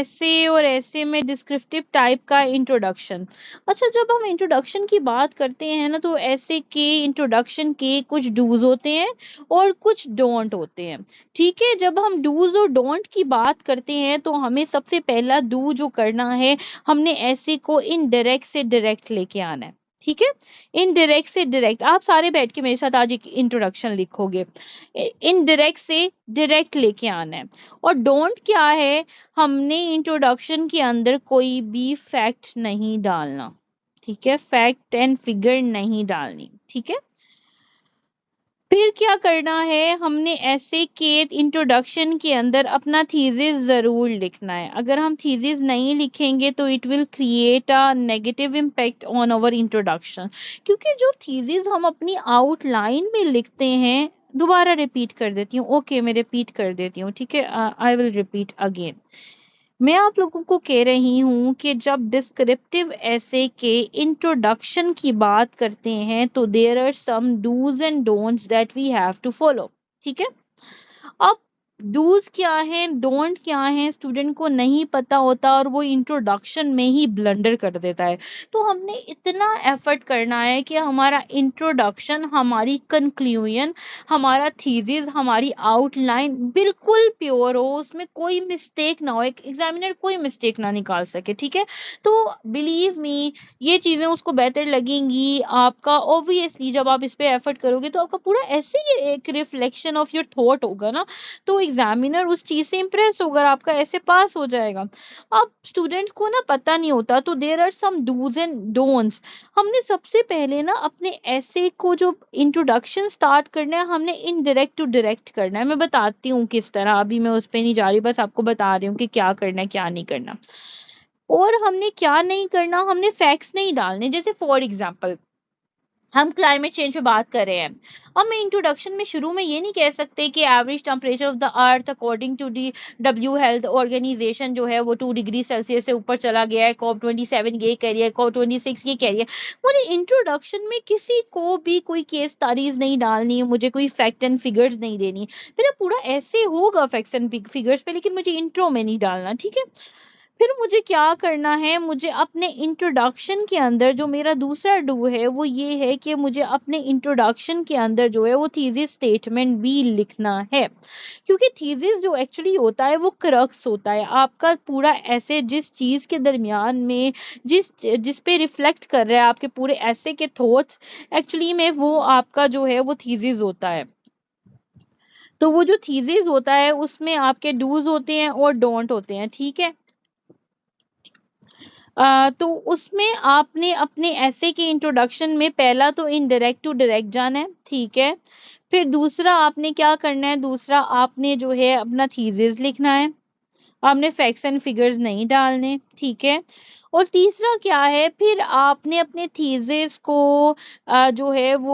ऐसे और ऐसे में डिस्क्रिप्टिव टाइप का इंट्रोडक्शन। अच्छा, जब हम इंट्रोडक्शन की बात करते हैं ना, तो ऐसे के इंट्रोडक्शन के कुछ डूज होते हैं और कुछ डोंट होते हैं। ठीक है, जब हम डूज और डोंट की बात करते हैं तो हमें सबसे पहला डू जो करना है, हमने ऐसे को इनडायरेक्ट से डायरेक्ट लेके आना है। ठीक है, इनडायरेक्ट से डायरेक्ट। आप सारे बैठ के मेरे साथ आज एक इंट्रोडक्शन लिखोगे। इनडायरेक्ट से डायरेक्ट लेके आना है। और डोंट क्या है, हमने इंट्रोडक्शन के अंदर कोई भी फैक्ट नहीं डालना। ठीक है, फैक्ट एंड फिगर नहीं डालनी। ठीक है, फिर क्या करना है, हमने ऐसे के इंट्रोडक्शन के अंदर अपना थीसिस ज़रूर लिखना है। अगर हम थीसिस नहीं लिखेंगे तो it will create a negative impact on our introduction. क्योंकि जो थीसिस हम अपनी आउटलाइन में लिखते हैं, दोबारा रिपीट कर देती हूँ। ओके, मैं रिपीट कर देती हूँ। ठीक है, आई विल रिपीट अगेन। मैं आप लोगों को कह रही हूँ कि जब डिस्क्रिप्टिव ऐसे के इंट्रोडक्शन की बात करते हैं तो there are some dos and don'ts that we have to follow. ठीक है, अब डूज क्या है, डोंट क्या है, स्टूडेंट को नहीं पता होता और वो इंट्रोडक्शन में ही ब्लंडर कर देता है। तो हमने इतना एफर्ट करना है कि हमारा इंट्रोडक्शन, हमारी कंक्लूजन, हमारा थीसिस, हमारी आउटलाइन बिल्कुल प्योर हो, उसमें कोई मिस्टेक ना हो, एक एग्जामिनर कोई मिस्टेक ना निकाल सके। ठीक है, तो बिलीव मी, ये चीज़ें उसको बेहतर लगेंगी। आपका ऑब्वियसली जब आप इस पे एफर्ट करोगे तो आपका पूरा ऐसे ही एक रिफ्लेक्शन ऑफ योर थॉट होगा ना, तो एग्जामिनर उस चीज से इम्प्रेस होकर आपका ऐसे पास हो जाएगा। अब स्टूडेंट्स को ना पता नहीं होता, तो there are some dos and don'ts. हमने सबसे पहले ना अपने ऐसे को जो इंट्रोडक्शन स्टार्ट करना है, हमने इनडायरेक्ट टू डायरेक्ट करना है। मैं बताती हूँ किस तरह, अभी मैं उस पर नहीं जा रही, बस आपको बता रही हूँ कि क्या करना है क्या नहीं करना। और हमने क्या नहीं करना, हमने फैक्ट्स नहीं डालने। जैसे फॉर एग्जाम्पल, हम क्लाइमेट चेंज पे बात कर रहे हैं। अब मैं इंट्रोडक्शन में शुरू में ये नहीं कह सकते कि average temperature of the earth according to the W health organisation जो है वो 2 डिग्री सेल्सियस से ऊपर चला गया है। COP27 ये कह रही है, COP26 ये कह रही है। मुझे इंट्रोडक्शन में किसी को भी कोई केस तारीज नहीं डालनी है, मुझे कोई फैक्ट एंड फिगर्स नहीं देनी। मेरा पूरा ऐसे होगा फैक्ट्स एंड फिगर्स पे, लेकिन मुझे इंट्रो में नहीं डालना। ठीक है, फिर मुझे क्या करना है, मुझे अपने इंट्रोडक्शन के अंदर जो मेरा दूसरा डू है वो ये है कि मुझे अपने इंट्रोडक्शन के अंदर जो है वो थीसिस स्टेटमेंट भी लिखना है। क्योंकि थीसिस जो एक्चुअली होता है वो क्रक्स होता है आपका पूरा ऐसे, जिस चीज़ के दरमियान में जिस जिस पे रिफ्लेक्ट कर रहा है आपके पूरे ऐसे के थॉट्स, एक्चुअली में वो आपका जो है वो थीसिस होता है। तो वो जो थीसिस होता है उसमें आपके डूज होते हैं और डोंट होते हैं। ठीक है, तो उसमें आपने अपने ऐसे के इंट्रोडक्शन में पहला तो इनडायरेक्ट टू डायरेक्ट जाना है। ठीक है, फिर दूसरा आपने क्या करना है, दूसरा आपने जो है अपना थीसिस लिखना है, आपने फैक्ट्स एंड फिगर्स नहीं डालने। ठीक है, और तीसरा क्या है, फिर आपने अपने थीसिस को जो है वो